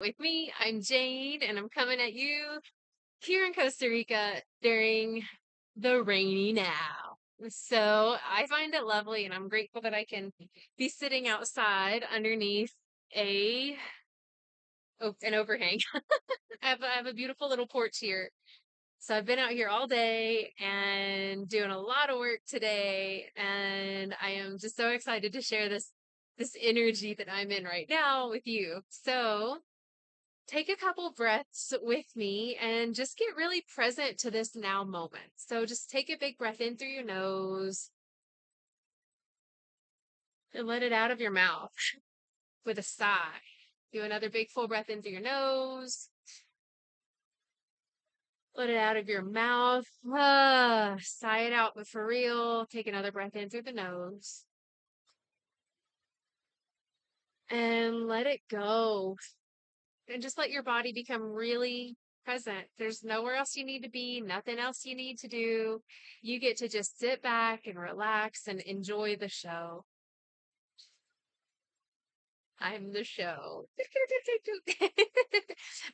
With me. I'm Jane, and I'm coming at you here in Costa Rica during the rainy now. So I find it lovely, and I'm grateful that I can be sitting outside underneath a an overhang. I have a beautiful little porch here. So I've been out here all day and doing a lot of work today, and I am just so excited to share this energy that I'm in right now with you. So take a couple breaths with me and just get really present to this now moment. So just take a big breath in through your nose and let it out of your mouth with a sigh. Do another big full breath in through your nose. Let it out of your mouth. Sigh it out, but for real, take another breath in through the nose and let it go. And just let your body become really present. There's nowhere else you need to be, nothing else you need to do. You get to just sit back and relax and enjoy the show. I'm the show.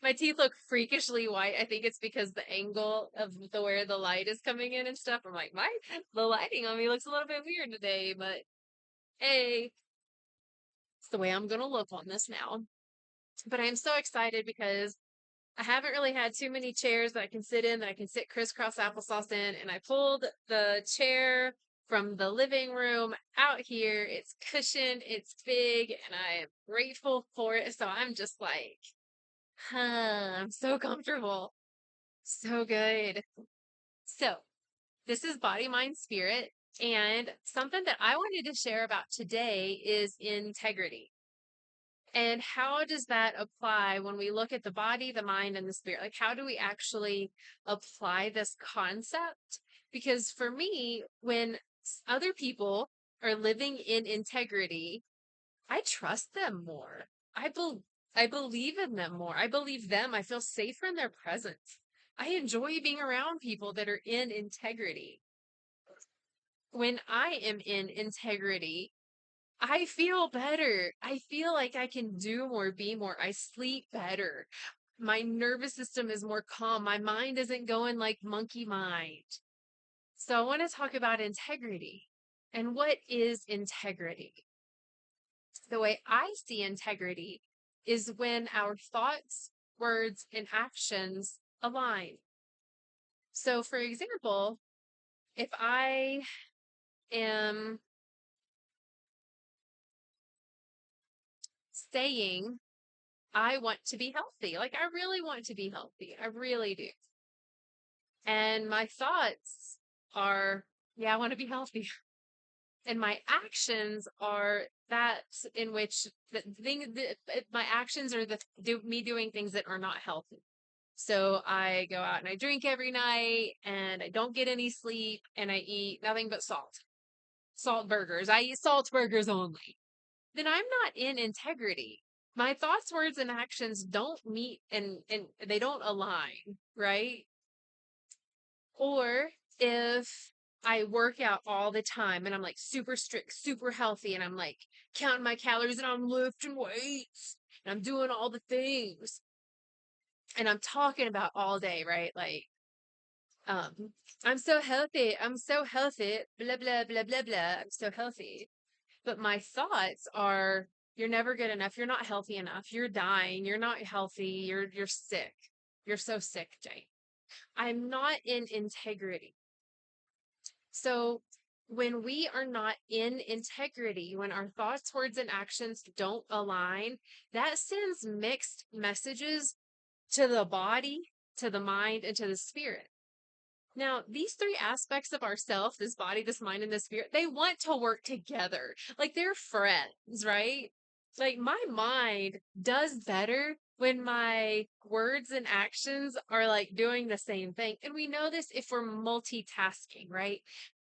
My teeth look freakishly white. I think it's because the angle of where the light is coming in and stuff. I'm like, the lighting on me looks a little bit weird today, but hey, it's the way I'm gonna look on this now. But I'm so excited because I haven't really had too many chairs that I can sit in, that I can sit crisscross applesauce in. And I pulled the chair from the living room out here. It's cushioned, it's big, and I am grateful for it. So I'm just like, I'm so comfortable. So good. So this is Body, Mind, Spirit. And something that I wanted to share about today is integrity. And how does that apply when we look at the body, the mind, and the spirit? Like, how do we actually apply this concept? Because for me, when other people are living in integrity, I trust them more. I believe in them more. I believe them. I feel safer in their presence. I enjoy being around people that are in integrity. When I am in integrity, I feel better. I feel like I can do more, be more. I sleep better. My nervous system is more calm. My mind isn't going like monkey mind. So I want to talk about integrity. And what is integrity? The way I see integrity is when our thoughts, words, and actions align. So, for example, if I am saying I want to be healthy. Like, I really want to be healthy. I really do. And my thoughts are, yeah, I want to be healthy. And my actions are that in which my actions are me doing things that are not healthy. So I go out and I drink every night and I don't get any sleep and I eat nothing but salt burgers. I eat salt burgers only. Then I'm not in integrity. My thoughts, words, and actions don't meet and they don't align, right? Or if I work out all the time and I'm like super strict, super healthy, and I'm like counting my calories and I'm lifting weights and I'm doing all the things and I'm talking about all day, right? Like, um, I'm so healthy. I'm so healthy. Blah, blah, blah, blah, blah. I'm so healthy. But my thoughts are, you're never good enough. You're not healthy enough. You're dying. You're not healthy. You're sick. You're so sick, Jane. I'm not in integrity. So when we are not in integrity, when our thoughts, words, and actions don't align, that sends mixed messages to the body, to the mind, and to the spirit. Now, these three aspects of ourself, this body, this mind, and this spirit, they want to work together. Like they're friends, right? Like my mind does better when my words and actions are like doing the same thing. And we know this if we're multitasking, right?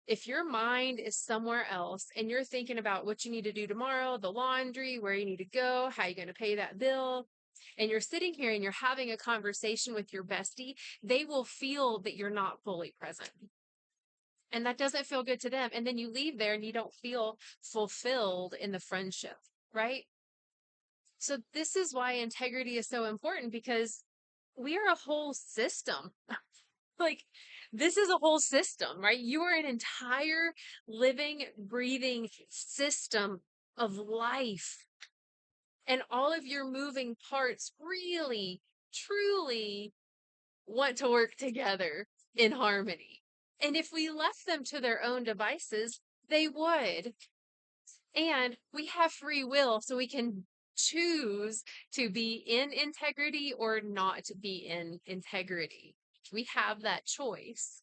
If your mind is somewhere else and you're thinking about what you need to do tomorrow, the laundry, where you need to go, how you're going to pay that bill, and you're sitting here and you're having a conversation with your bestie, they will feel that you're not fully present. And that doesn't feel good to them. And then you leave there and you don't feel fulfilled in the friendship, right? So this is why integrity is so important because we are a whole system. Like, this is a whole system, right? You are an entire living, breathing system of life. And all of your moving parts really, truly want to work together in harmony. And if we left them to their own devices, they would. And we have free will, so we can choose to be in integrity or not be in integrity. We have that choice.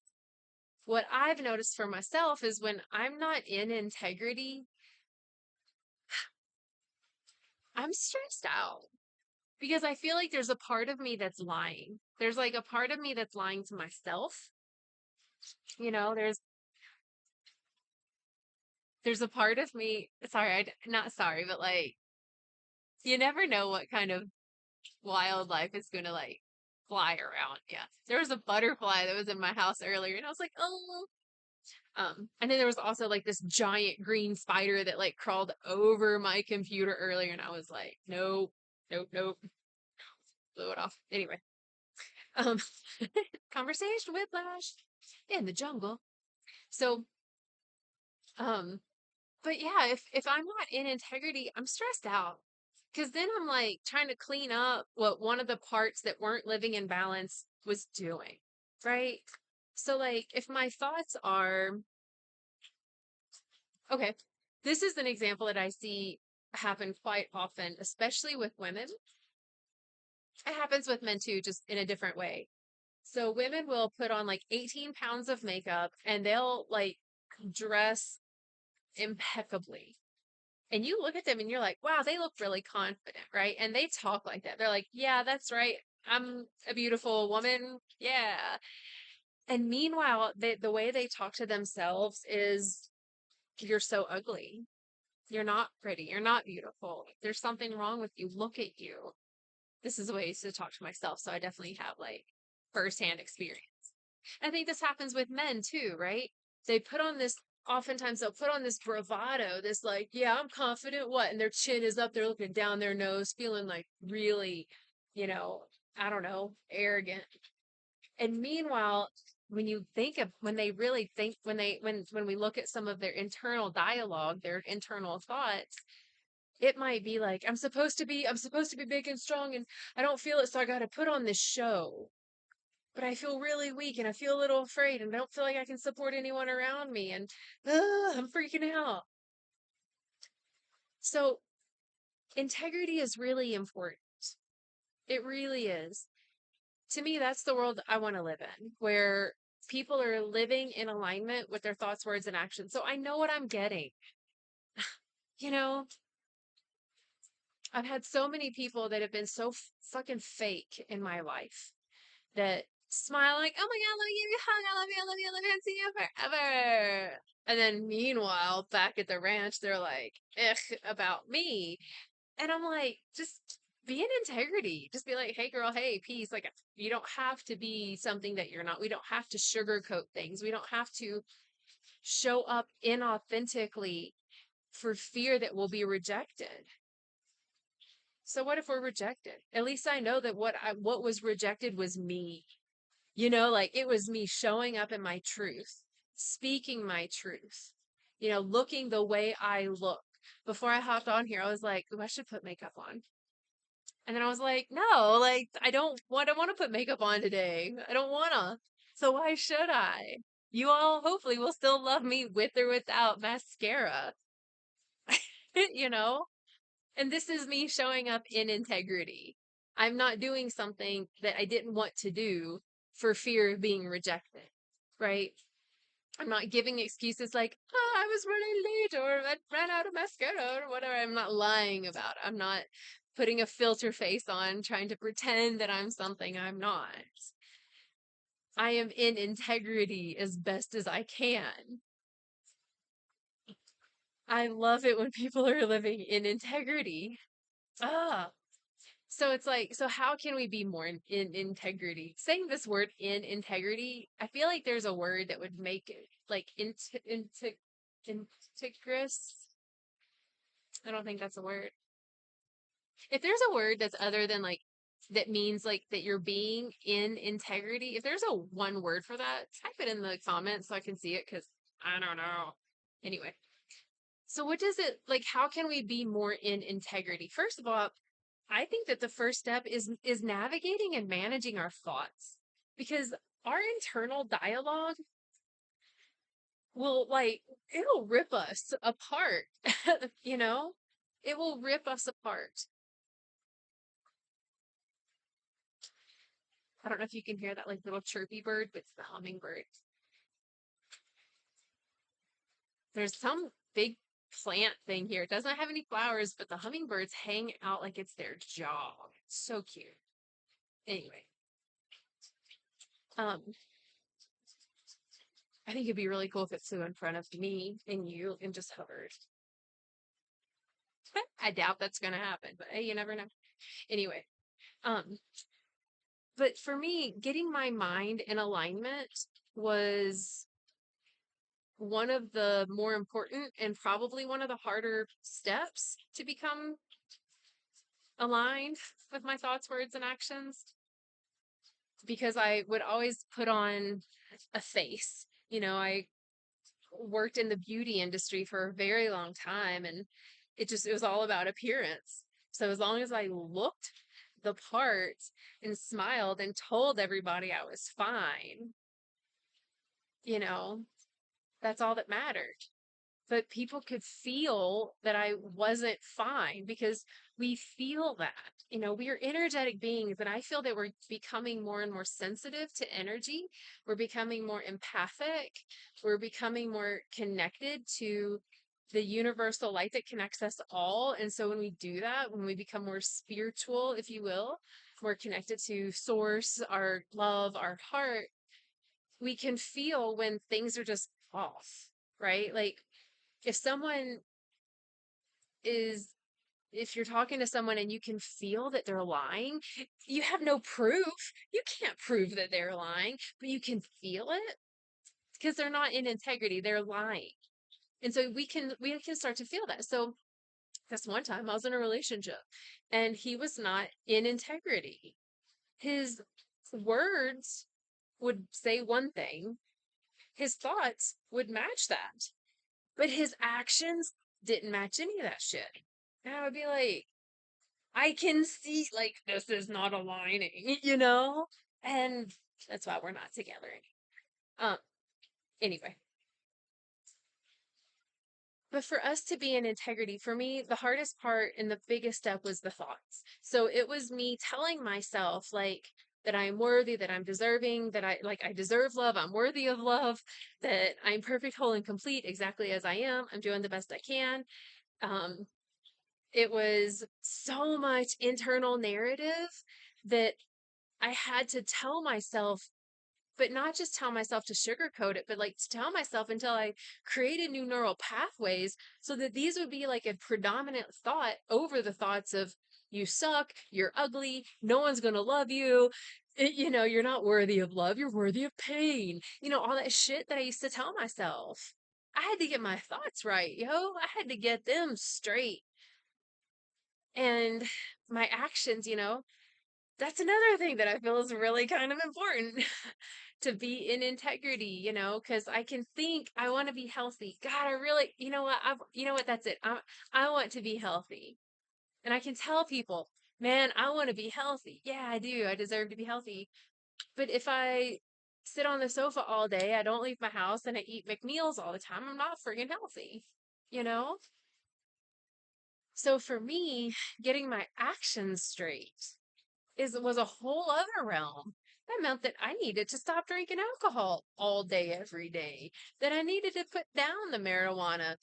What I've noticed for myself is when I'm not in integrity, I'm stressed out because I feel like there's a part of me that's lying. There's like a part of me that's lying to myself. There's a part of me, sorry, not sorry, but like you never know what kind of wildlife is going to like fly around. Yeah. There was a butterfly that was in my house earlier and I was like, "Oh." And then there was also like this giant green spider that like crawled over my computer earlier and I was like, "Nope, nope, nope." Blew it off. Anyway, um conversation whiplash in the jungle. So, um but yeah, if I'm not in integrity, I'm stressed out. Because then I'm like trying to clean up what one of the parts that weren't living in balance was doing, right? So, like, if my thoughts are, okay, this is an example that I see happen quite often, especially with women. It happens with men too, just in a different way. So, women will put on like 18 pounds of makeup and they'll like dress impeccably. And you look at them and you're like, wow, they look really confident, right? And they talk like that. They're like, yeah, that's right. I'm a beautiful woman. Yeah. And meanwhile, the way they talk to themselves is, you're so ugly. You're not pretty. You're not beautiful. There's something wrong with you. Look at you. This is the way I used to talk to myself. So I definitely have like firsthand experience. I think this happens with men too, right? They put on this, oftentimes they'll put on this bravado, this like, yeah, I'm confident, what? And their chin is up, they're looking down their nose, feeling like really, you know, I don't know, arrogant. And meanwhile, when you think of when they really think when we look at some of their internal dialogue, their internal thoughts, it might be like, I'm supposed to be big and strong and I don't feel it, so I gotta put on this show, but I feel really weak and I feel a little afraid and I don't feel like I can support anyone around me and I'm freaking out. So integrity is really important. It really is. To me, that's the world I want to live in, where people are living in alignment with their thoughts, words, and actions. So I know what I'm getting. You know, I've had so many people that have been so fucking fake in my life that smile like, oh my God, let me give you a hug. I love you. I love you. I love you. I'll see you forever. And then meanwhile, back at the ranch, they're like, ugh, about me. And I'm like, just be in integrity. Just be like, hey, girl, hey, peace. Like, you don't have to be something that you're not. We don't have to sugarcoat things. We don't have to show up inauthentically for fear that we'll be rejected. So what if we're rejected? At least I know that what was rejected was me. Like it was me showing up in my truth, speaking my truth, looking the way I look. Before I hopped on here, I was like, "Ooh, I should put makeup on." And then I was like, no, like I don't want to put makeup on today. I don't wanna. So why should I? You all hopefully will still love me with or without mascara. you know? And this is me showing up in integrity. I'm not doing something that I didn't want to do for fear of being rejected, right? I'm not giving excuses like, oh, I was running late or I ran out of mascara or whatever. I'm not lying about it. I'm not putting a filter face on, trying to pretend that I'm something I'm not. I am in integrity as best as I can. I love it when people are living in integrity. Ah, so it's like, so how can we be more in integrity? Saying this word in integrity, I feel like there's a word that would make it like integrous. I don't think that's a word. If there's a word that's other than like that means like that you're being in integrity, if there's a one word for that, type it in the comments so I can see it because I don't know. Anyway, so what does it like? How can we be more in integrity? First of all, I think that the first step is navigating and managing our thoughts because our internal dialogue will like it'll rip us apart, you know? It will rip us apart. I don't know if you can hear that like little chirpy bird, but it's the hummingbird. There's some big plant thing here. It doesn't have any flowers, but the hummingbirds hang out like it's their job. It's so cute. Anyway, um, I think it'd be really cool if it flew in front of me and you and just hovered. I doubt that's gonna happen, but hey, you never know. Anyway, um, but for me, getting my mind in alignment was one of the more important and probably one of the harder steps to become aligned with my thoughts, words, and actions because I would always put on a face. I worked in the beauty industry for a very long time and it was all about appearance. So as long as I looked the part and smiled and told everybody I was fine, you know, that's all that mattered. But people could feel that I wasn't fine because we feel that. We are energetic beings, and I feel that we're becoming more and more sensitive to energy. We're becoming more empathic. We're becoming more connected to the universal light that connects us all. And so when we do that, when we become more spiritual, if you will, more connected to source, our love, our heart, we can feel when things are just off, right? Like if someone is if you're talking to someone and you can feel that they're lying, you have no proof. You can't prove that they're lying, but you can feel it because they're not in integrity. They're lying. And so we can start to feel that. So this one time I was in a relationship and he was not in integrity. His words would say one thing, his thoughts would match that, but his actions didn't match any of that shit. And I would be like, I can see like this is not aligning, you know? And that's why we're not together anymore. Anyway. But for us to be in integrity, for me, the hardest part and the biggest step was the thoughts. So it was me telling myself like that I'm worthy, that I'm deserving, that I deserve love, I'm worthy of love, that I'm perfect, whole, and complete exactly as I am. I'm doing the best I can. Um, it was so much internal narrative that I had to tell myself, but not just tell myself to sugarcoat it, but like to tell myself until I created new neural pathways so that these would be like a predominant thought over the thoughts of you suck, you're ugly, no one's going to love you. You're not worthy of love, you're worthy of pain. All that shit that I used to tell myself. I had to get my thoughts right, yo. I had to get them straight. And my actions, that's another thing that I feel is really kind of important to be in integrity, because I can think I want to be healthy. God, I really, you know what, that's it. I want to be healthy. And I can tell people, man, I want to be healthy. Yeah, I do. I deserve to be healthy. But if I sit on the sofa all day, I don't leave my house and I eat McMeals all the time, I'm not friggin' healthy, you know? So for me, getting my actions straight was a whole other realm. That meant that I needed to stop drinking alcohol all day, every day. That I needed to put down the marijuana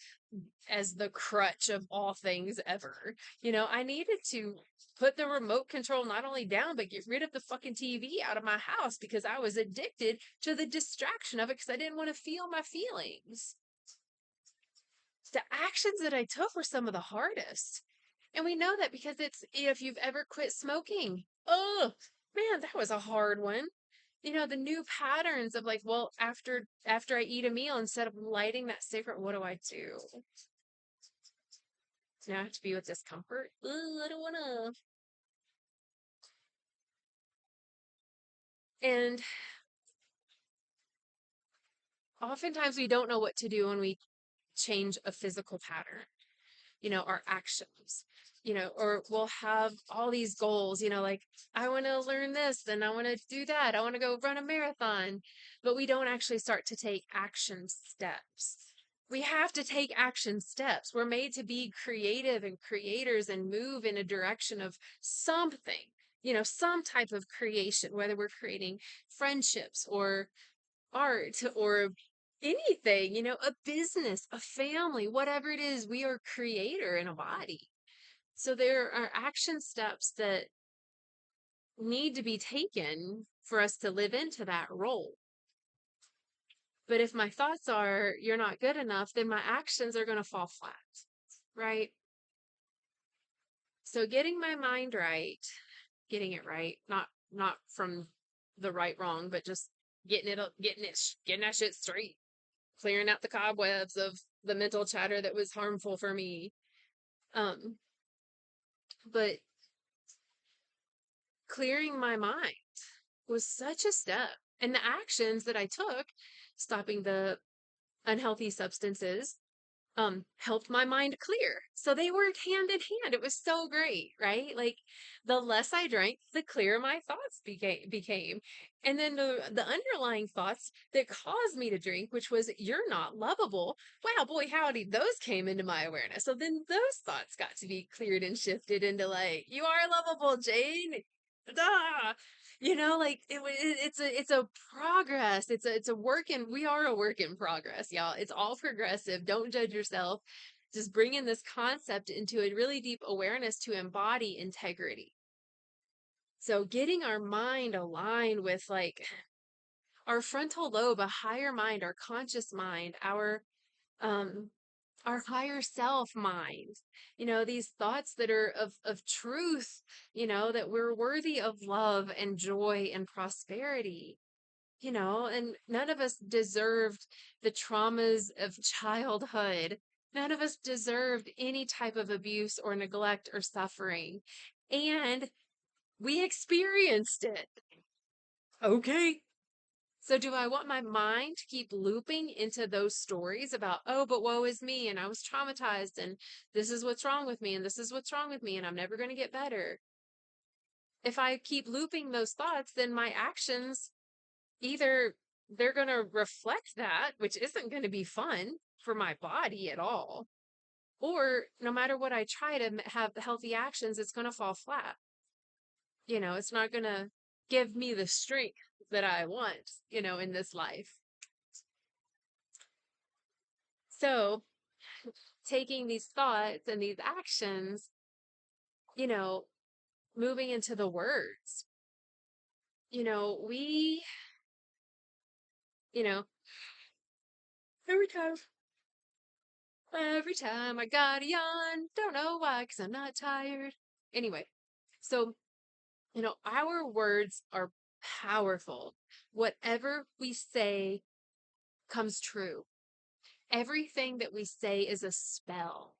as the crutch of all things ever. I needed to put the remote control not only down, but get rid of the fucking TV out of my house because I was addicted to the distraction of it because I didn't want to feel my feelings. The actions that I took were some of the hardest. And we know that because it's if you've ever quit smoking. Oh, man, that was a hard one. The new patterns of like, well, after I eat a meal, instead of lighting that cigarette, what do I do? Now I have to be with discomfort. Ugh, I don't want to. And oftentimes we don't know what to do when we change a physical pattern, our actions, or we'll have all these goals, like I want to learn this, then I want to do that. I want to go run a marathon, but we don't actually start to take action steps. We have to take action steps. We're made to be creative and creators and move in a direction of something, some type of creation, whether we're creating friendships or art or anything, a business, a family, whatever it is, we are creator in a body. So there are action steps that need to be taken for us to live into that role. But if my thoughts are, you're not good enough, then my actions are going to fall flat, right? So getting my mind right, getting it right, not from the right wrong, but just getting that shit straight, clearing out the cobwebs of the mental chatter that was harmful for me. Um, but clearing my mind was such a step. And the actions that I took, stopping the unhealthy substances, helped my mind clear. So they worked hand in hand. It was so great, right? Like the less I drank, the clearer my thoughts became. And then the underlying thoughts that caused me to drink, which was you're not lovable. Wow, boy, howdy, those came into my awareness. So then those thoughts got to be cleared and shifted into like, you are lovable, Jane. Duh. Like it's a progress. It's a work in we are a work in progress, y'all. It's all progressive. Don't judge yourself. Just bringing this concept into a really deep awareness to embody integrity. So getting our mind aligned with like our frontal lobe, a higher mind, our conscious mind, um our higher self mind, these thoughts that are of truth, that we're worthy of love and joy and prosperity, and none of us deserved the traumas of childhood. None of us deserved any type of abuse or neglect or suffering. And we experienced it. Okay. So, do I want my mind to keep looping into those stories about, oh, but woe is me, and I was traumatized, and this is what's wrong with me, and this is what's wrong with me, and I'm never going to get better? If I keep looping those thoughts, then my actions either they're going to reflect that, which isn't going to be fun for my body at all, or no matter what I try to have healthy actions, it's going to fall flat. It's not going to give me the strength that I want, in this life. So, taking these thoughts and these actions, you know, moving into the words, we, you know, every time, every time I got a yawn, don't know why, because I'm not tired. Anyway, so, our words are powerful. Whatever we say comes true. Everything that we say is a spell.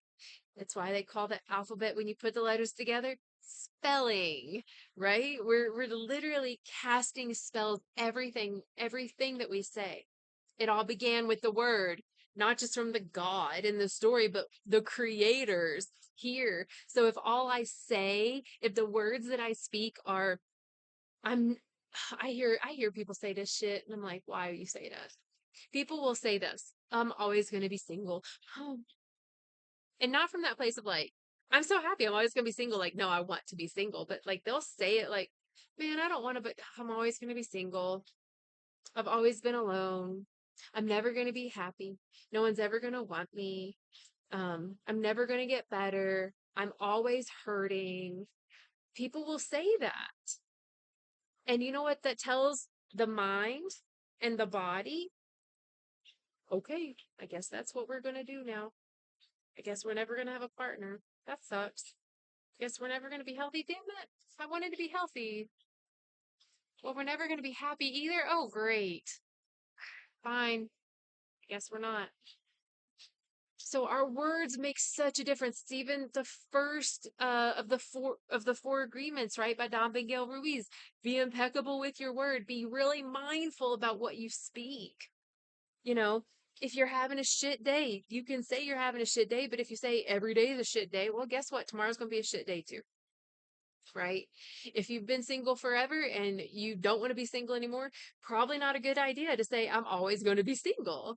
That's why they call the alphabet when you put the letters together spelling, right? We're literally casting spells everything that we say. It all began with the word, not just from the God in the story, but the creators here. So if the words that I speak are I'm I hear people say this shit and I'm like, why are you saying that? People will say this. I'm always going to be single. Oh, and not from that place of like, I'm so happy I'm always gonna be single. Like, no, I want to be single, but like they'll say it like, man, I don't want to, but I'm always gonna be single. I've always been alone. I'm never gonna be happy. No one's ever gonna want me. I'm never gonna get better. I'm always hurting. People will say that. And you know what that tells the mind and the body? Okay, I guess that's what we're gonna do now. I guess we're never gonna have a partner. That sucks. Guess we're never going to be healthy. Damn it. I wanted to be healthy. Well, we're never going to be happy either. Oh, great. Fine. Guess we're not. So our words make such a difference. It's even the first of the four agreements, right, by Don Miguel Ruiz. Be impeccable with your word. Be really mindful about what you speak. You know, if you're having a shit day, you can say you're having a shit day, but if you say every day is a shit day, well, guess what? Tomorrow's going to be a shit day too, right? If you've been single forever and you don't want to be single anymore, probably not a good idea to say, I'm always going to be single.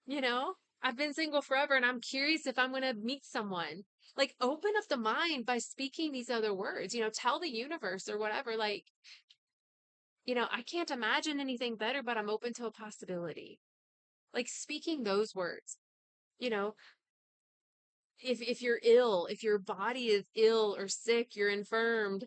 You know, I've been single forever and I'm curious if I'm going to meet someone. Like, open up the mind by speaking these other words, tell the universe or whatever, like, I can't imagine anything better, but I'm open to a possibility. Like, speaking those words, you know, if you're ill, if your body is ill or sick, you're infirmed,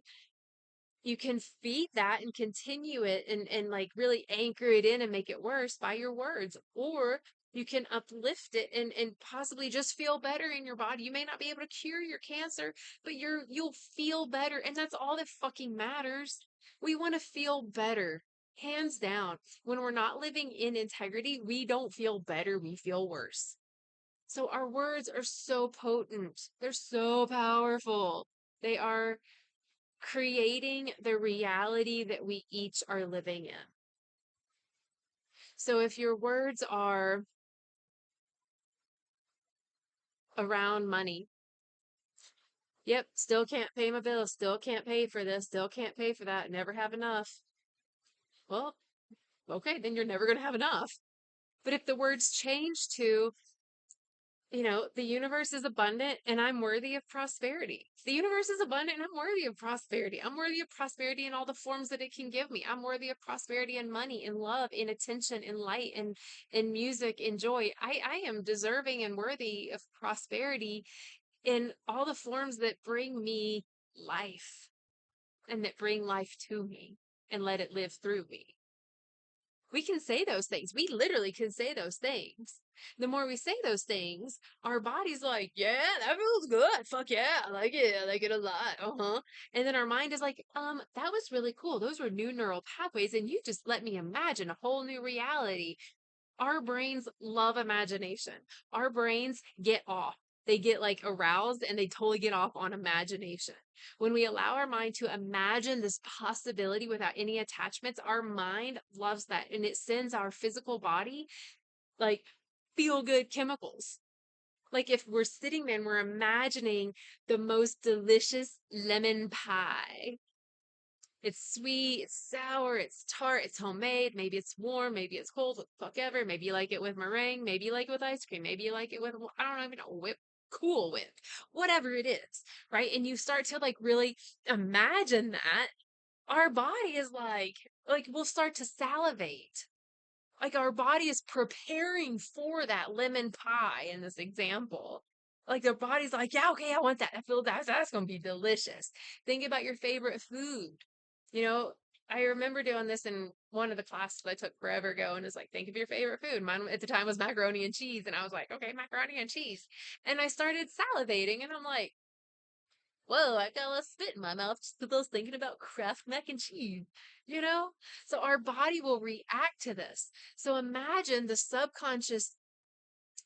you can feed that and continue it and like really anchor it in and make it worse by your words. Or you can uplift it and possibly just feel better in your body. You may not be able to cure your cancer, but you'll feel better. And that's all that fucking matters. We want to feel better. Hands down. When we're not living in integrity, we don't feel better, we feel worse. So our words are so potent. They're so powerful. They are creating the reality that we each are living in. So if your words are around money, yep, still can't pay my bills, still can't pay for this, still can't pay for that, never have enough. Well, okay, then you're never going to have enough. But if the words change to, the universe is abundant and I'm worthy of prosperity. The universe is abundant and I'm worthy of prosperity. I'm worthy of prosperity in all the forms that it can give me. I'm worthy of prosperity in money, in love, in attention, in light, in music, in joy. I am deserving and worthy of prosperity in all the forms that bring me life and that bring life to me and let it live through me. We can say those things. We literally can say those things. The more we say those things, our body's like, yeah, that feels good. Fuck yeah, I like it. I like it a lot. Uh-huh. And then our mind is like, that was really cool. Those were new neural pathways, and you just let me imagine a whole new reality. Our brains love imagination. Our brains get off. They get like aroused and they totally get off on imagination. When we allow our mind to imagine this possibility without any attachments, our mind loves that and it sends our physical body like feel good chemicals. Like if we're sitting there and we're imagining the most delicious lemon pie. It's sweet, it's sour, it's tart, it's homemade. Maybe it's warm, maybe it's cold, what the fuck ever. Maybe you like it with meringue, maybe you like it with ice cream, maybe you like it with, I don't even know, whip, Cool Whip, whatever it is, right? And you start to like really imagine that. Our body is like we'll start to salivate. Like our body is preparing for that lemon pie in this example. Like their body's like, yeah, okay, I want that. I feel that's gonna be delicious. Think about your favorite food. You know, I remember doing this in one of the classes I took forever ago, and it's like, think of your favorite food. Mine at the time was macaroni and cheese, and I was like, okay, macaroni and cheese. And I started salivating, and I'm like, whoa, I got a little spit in my mouth just because I was thinking about Kraft mac and cheese, you know? So our body will react to this. So imagine the subconscious,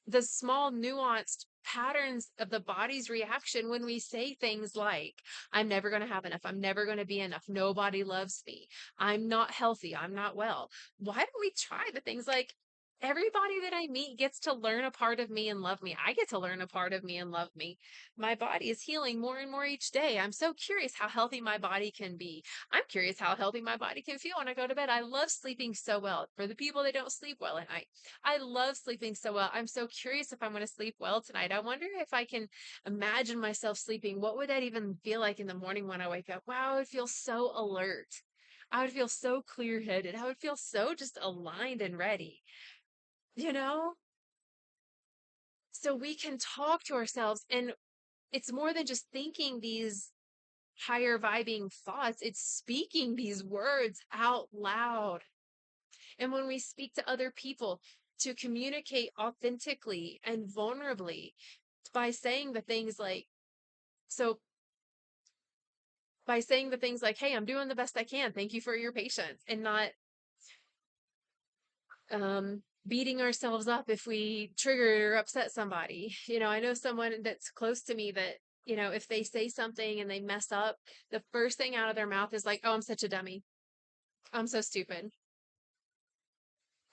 the small nuanced patterns of the body's reaction when we say things like, I'm never going to have enough. I'm never going to be enough. Nobody loves me. I'm not healthy. I'm not well. Why don't we try the things like, everybody that I meet gets to learn a part of me and love me. I get to learn a part of me and love me. My body is healing more and more each day. I'm so curious how healthy my body can be. I'm curious how healthy my body can feel when I go to bed. I love sleeping so well. For the people that don't sleep well at night, I love sleeping so well. I'm so curious if I'm going to sleep well tonight. I wonder if I can imagine myself sleeping. What would that even feel like in the morning when I wake up? Wow, I would feel so alert. I would feel so clear headed. I would feel so just aligned and ready, you know? So we can talk to ourselves, and it's more than just thinking these higher vibing thoughts, it's speaking these words out loud. And when we speak to other people, to communicate authentically and vulnerably by saying the things like, so by saying the things like, hey, I'm doing the best I can. Thank you for your patience. And not, beating ourselves up if we trigger or upset somebody. I know someone that's close to me that, if they say something and they mess up, the first thing out of their mouth is like, "Oh, I'm such a dummy. I'm so stupid."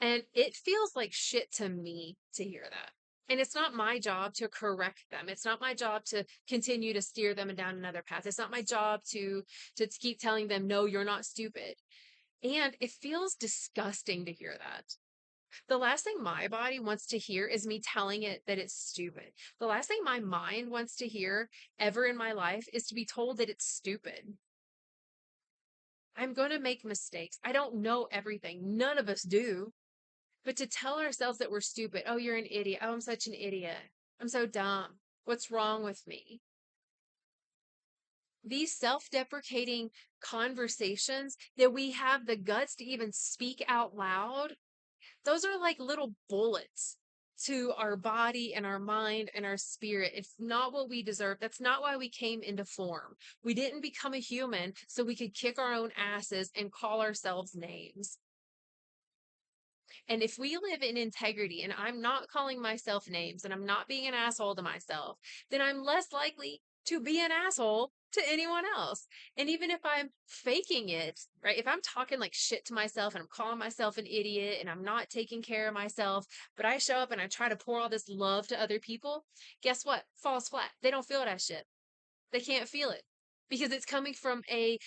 And it feels like shit to me to hear that. And it's not my job to correct them. It's not my job to continue to steer them down another path. It's not my job to keep telling them, "No, you're not stupid." And it feels disgusting to hear that. The last thing my body wants to hear is me telling it that it's stupid. The last thing my mind wants to hear ever in my life is to be told that it's stupid. I'm going to make mistakes. I don't know everything. None of us do. But to tell ourselves that we're stupid, "Oh, you're an idiot. Oh, I'm such an idiot. I'm so dumb. What's wrong with me?" These self deprecating conversations that we have the guts to even speak out loud, those are like little bullets to our body and our mind and our spirit. It's not what we deserve. That's not why we came into form. We didn't become a human so we could kick our own asses and call ourselves names. And if we live in integrity and I'm not calling myself names and I'm not being an asshole to myself, then I'm less likely to be an asshole to anyone else. And even if I'm faking it, right? If I'm talking like shit to myself and I'm calling myself an idiot and I'm not taking care of myself, but I show up and I try to pour all this love to other people, guess what? Falls flat. They don't feel that shit. They can't feel it because it's coming from a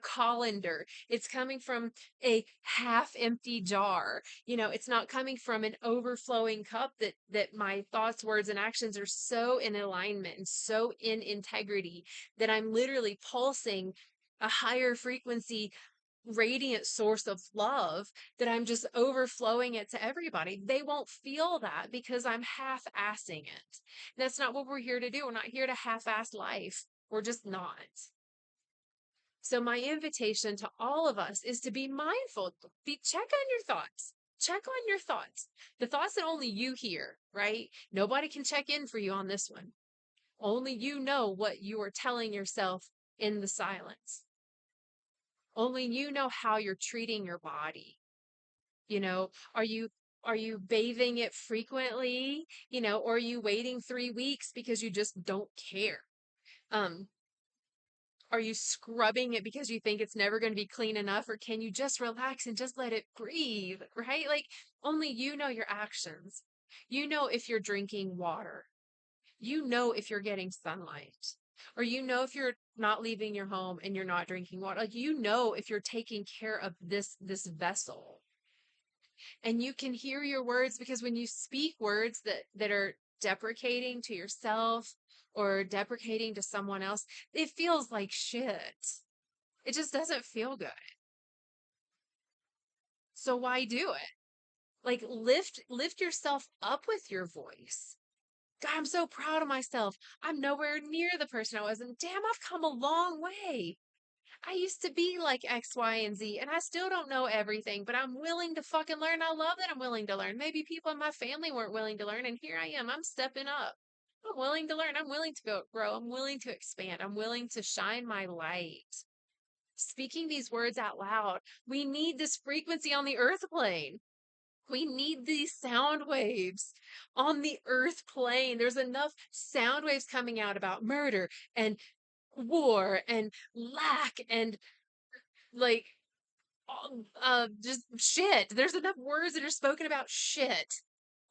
colander. It's coming from a half empty jar. It's not coming from an overflowing cup that my thoughts, words, and actions are so in alignment and so in integrity that I'm literally pulsing a higher frequency radiant source of love that I'm just overflowing it to everybody. They won't feel that because I'm half assing it. That's not what we're here to do. We're not here to half ass life. We're just not. So, my invitation to all of us is to be mindful, check on your thoughts. Check on your thoughts. The thoughts that only you hear, right? Nobody can check in for you on this one. Only you know what you are telling yourself in the silence. Only you know how you're treating your body. Are you bathing it frequently? Or are you waiting 3 weeks because you just don't care? Um, are you scrubbing it because you think it's never going to be clean enough, or can you just relax and just let it breathe, right? Like, only you know your actions. You know if you're drinking water. You know if you're getting sunlight. Or if you're not leaving your home and you're not drinking water. Like, if you're taking care of this vessel. And you can hear your words because when you speak words that are deprecating to yourself or deprecating to someone else, it feels like shit. It just doesn't feel good. So why do it? Like, lift yourself up with your voice. God, I'm so proud of myself. I'm nowhere near the person I was, and damn, I've come a long way. I used to be like X, Y, and Z, and I still don't know everything, but I'm willing to fucking learn. I love that I'm willing to learn. Maybe people in my family weren't willing to learn, and here I am. I'm stepping up. I'm willing to learn. I'm willing to grow. I'm willing to expand. I'm willing to shine my light. Speaking these words out loud, we need this frequency on the earth plane. We need these sound waves on the earth plane. There's enough sound waves coming out about murder and war and lack and like just shit. There's enough words that are spoken about shit,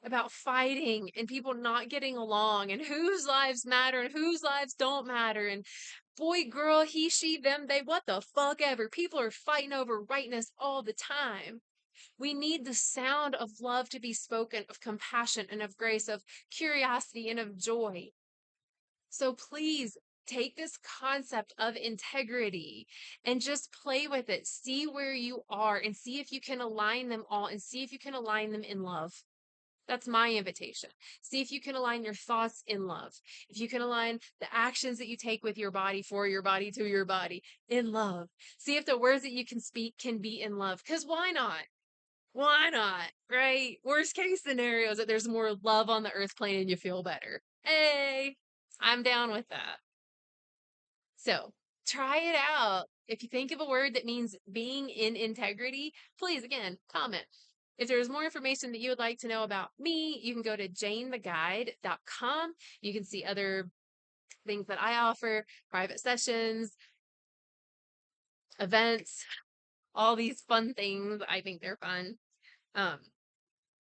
about fighting and people not getting along and whose lives matter and whose lives don't matter and boy, girl, he, she, them, they, what the fuck ever. People are fighting over rightness all the time. We need the sound of love to be spoken, of compassion and of grace, of curiosity and of joy. So please take this concept of integrity and just play with it. See where you are and see if you can align them all and see if you can align them in love. That's my invitation. See if you can align your thoughts in love. If you can align the actions that you take with your body, for your body, to your body in love. See if the words that you can speak can be in love. Because why not? Why not? Right? Worst case scenario is that there's more love on the earth plane and you feel better. Hey, I'm down with that. So try it out. If you think of a word that means being in integrity, please again comment. If there's more information that you would like to know about me, you can go to janetheguide.com. You can see other things that I offer, private sessions, events, all these fun things. I think they're fun. Um,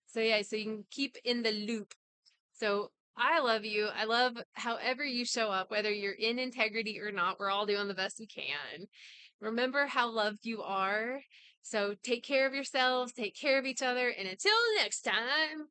so yeah, so you can keep in the loop. So I love you. I love however you show up, whether you're in integrity or not. We're all doing the best we can. Remember how loved you are. So take care of yourselves, take care of each other, and until next time.